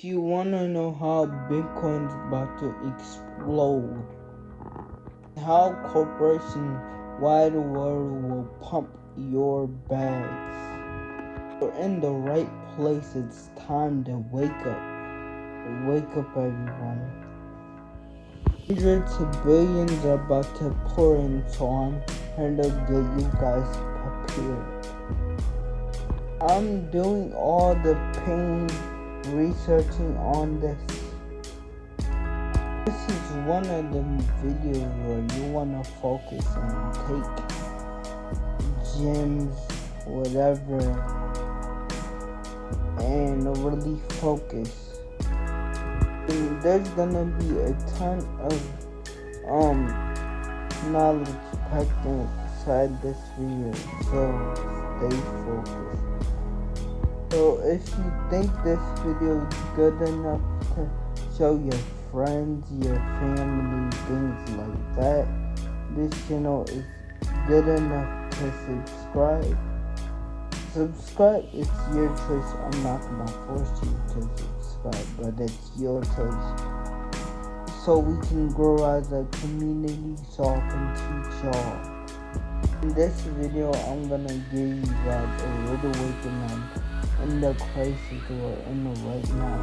If you wanna know how Bitcoin's about to explode, how corporations wide the world will pump your bags, you're in the right place. It's time to wake up. Wake up, everyone. Hundreds of billions are about to pour in, so I'm here to get you guys prepared. I'm doing all the pain researching on this. This is one of the videos where you want to focus and take gems, whatever, and really focus. And there's gonna be a ton of knowledge packed inside this video, so stay focused. So if you think this video is good enough to show your friends, your family, things like that, this channel is good enough to subscribe. Subscribe, it's your choice. I'm not gonna force you to subscribe, but it's your choice. So we can grow as a community, so I can teach y'all. In this video, I'm gonna give you guys a little awakening in the crisis we're in right now.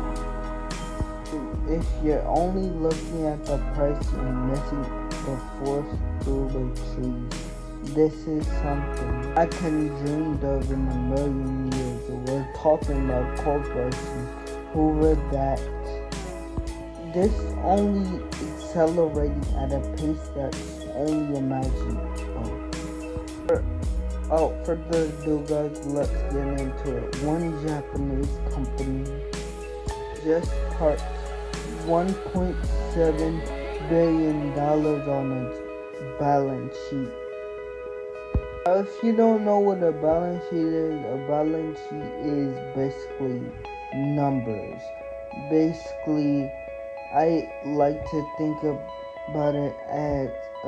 If you're only looking at the price and missing the forest through the trees, this is something I can dreamed of in a million years. We're talking about corporations over that. This only accelerating at a pace that's only imaginable. For the ado, guys, let's get into it. One Japanese company just parked $1.7 billion on its balance sheet. If you don't know what a balance sheet is basically numbers. Basically, I like to think about it as a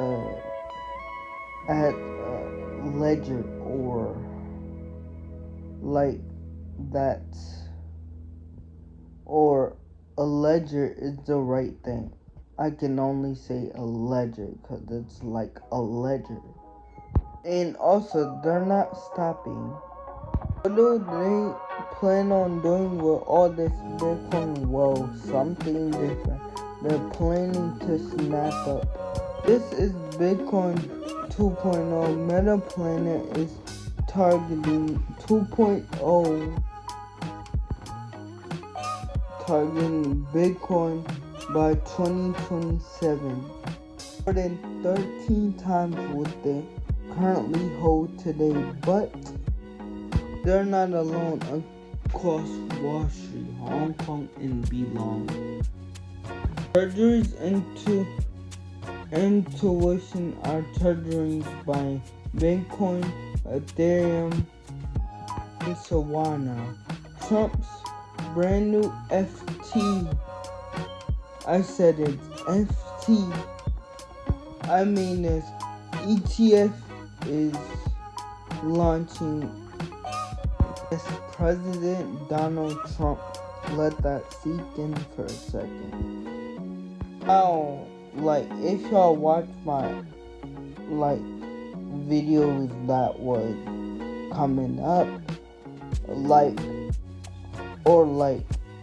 ledger, or like that, or a ledger is the right thing. I can only say a ledger because it's like a ledger. And also, they're not stopping. What do they plan on doing with all this Bitcoin? Well, something different. They're planning to snap up. This is Bitcoin 2.0. Metaplanet is targeting 2.0, targeting Bitcoin by 2027, more than 13 times what they currently hold today. But they're not alone. Across Wall Street, Hong Kong, and beyond, treasuries into intuition are treasuries by Bitcoin, Ethereum, and Solana. Trump's brand new FT. I said it's FT. I mean, this ETF is launching. As President Donald Trump, let that sink in for a second. Now, if y'all watch my videos that was coming up,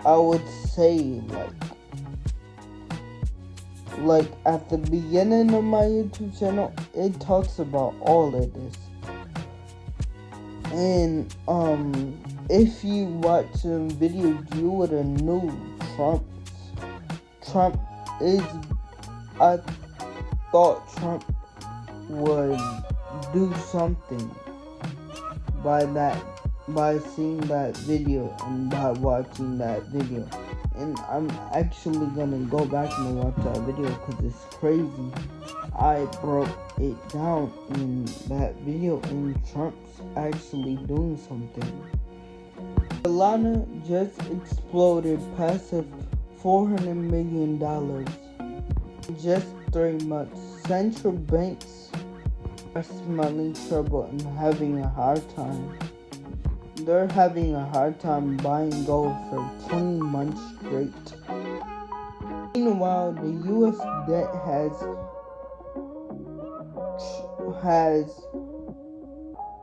I would say at the beginning of my YouTube channel, it talks about all of this. And if you watch some videos, you would have knew Trump is. I thought Trump would do something by seeing that video and by watching that video. And I'm actually gonna go back and watch that video because it's crazy. I broke it down in that video, and Trump's actually doing something. Solana just exploded past $400 million in just 3 months. Central banks are smelling trouble and having a hard time they're having a hard time buying gold for 20 months straight. Meanwhile, the U.S. debt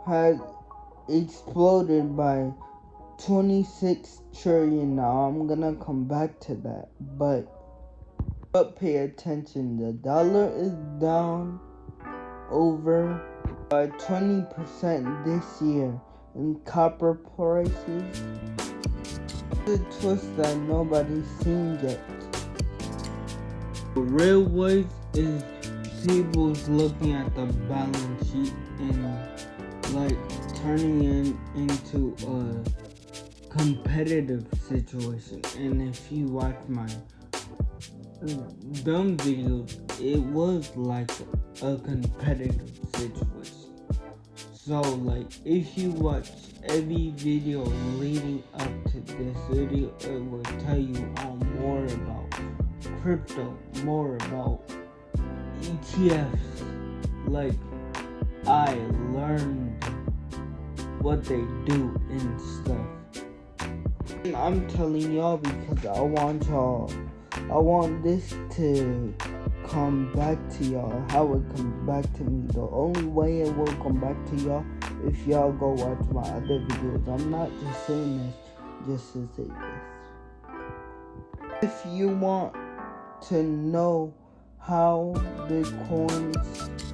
has exploded by 26 trillion. Now I'm gonna come back to that, but pay attention. The dollar is down over 20% this year, and copper prices, the twist that nobody's seen yet. The real ways is people's looking at the balance sheet and like turning it into a competitive situation. And if you watch my dumb videos, it was like a competitive situation. So like if you watch every video leading up to this video, it will tell you more about crypto, more about ETFs. Like I learned what they do and stuff. And I'm telling y'all because I want this to come back to y'all. How it comes back to me. The only way it will come back to y'all if y'all go watch my other videos. I'm not just saying this just to say this. If you want to know how Bitcoins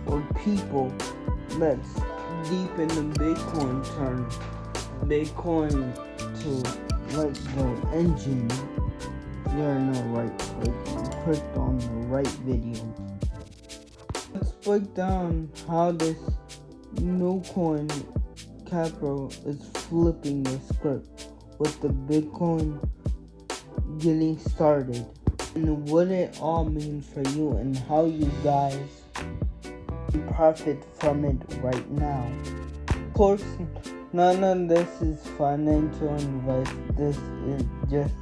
or people that's deep in the Bitcoin turn Bitcoin to like the engine, you're in the right place. You clicked on the right video. Let's break down how this new coin Capital is flipping the script with the Bitcoin getting started, and what it all means for you and how you guys profit from it right now. Of course, none of this is financial advice. This is just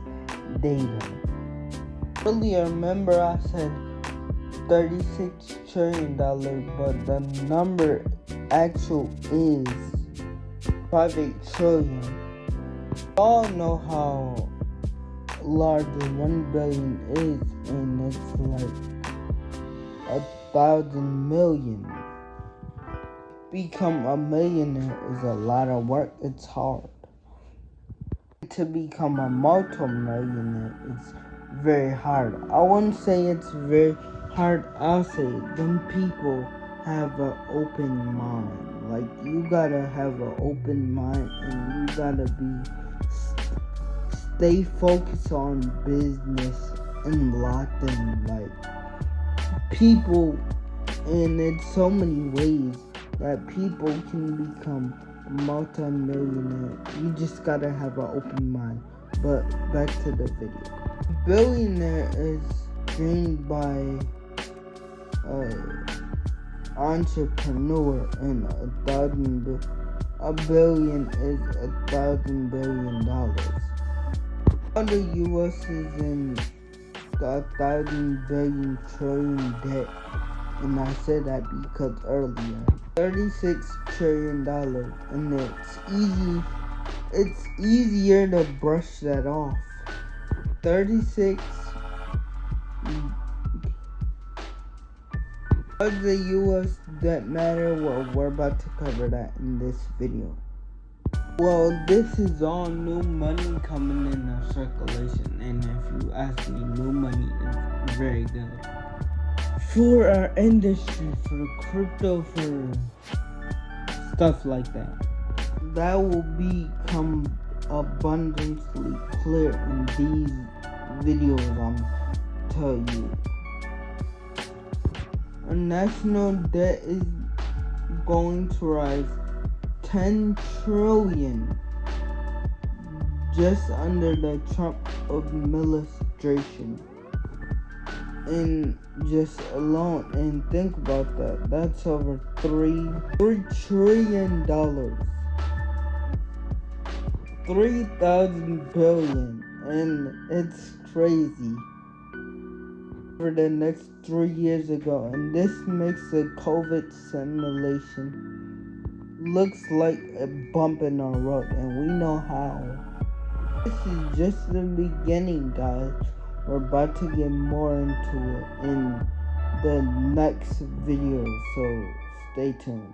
data. Earlier, remember I said $36 trillion, but the number actual is 58 trillion. We all know how large 1 billion is, and it's like 1,000 million. Become a millionaire is a lot of work. It's hard. To become a multi-millionaire is very hard. I wouldn't say it's very hard. I'll say them people have an open mind. Like you gotta have an open mind, and you gotta stay focused on business and locked in. Like people, and it's so many ways that people can become a multi-millionaire. You just gotta have an open mind. But back to the video. Billionaire is gained by entrepreneur, and a billion is $1,000 billion. Now the U.S. is in the 1,000 billion trillion debt, and I said that because earlier $36 trillion, and it's easier to brush that off. 36 of the U.S. debt matter. Well, we're about to cover that in this video. Well, this is all new money coming in our circulation, and if you ask me, new money is very good for our industry, for crypto, for stuff like that. That will become abundantly clear in these videos I'm telling you. Our national debt is going to rise 10 trillion just under the Trump administration. And just alone, and think about that, that's over $3 trillion. 3,000 billion, and it's crazy. For the next 3 years ago, and this makes a COVID simulation looks like a bump in our road, and we know how. This is just the beginning, guys. We're about to get more into it in the next video, so stay tuned.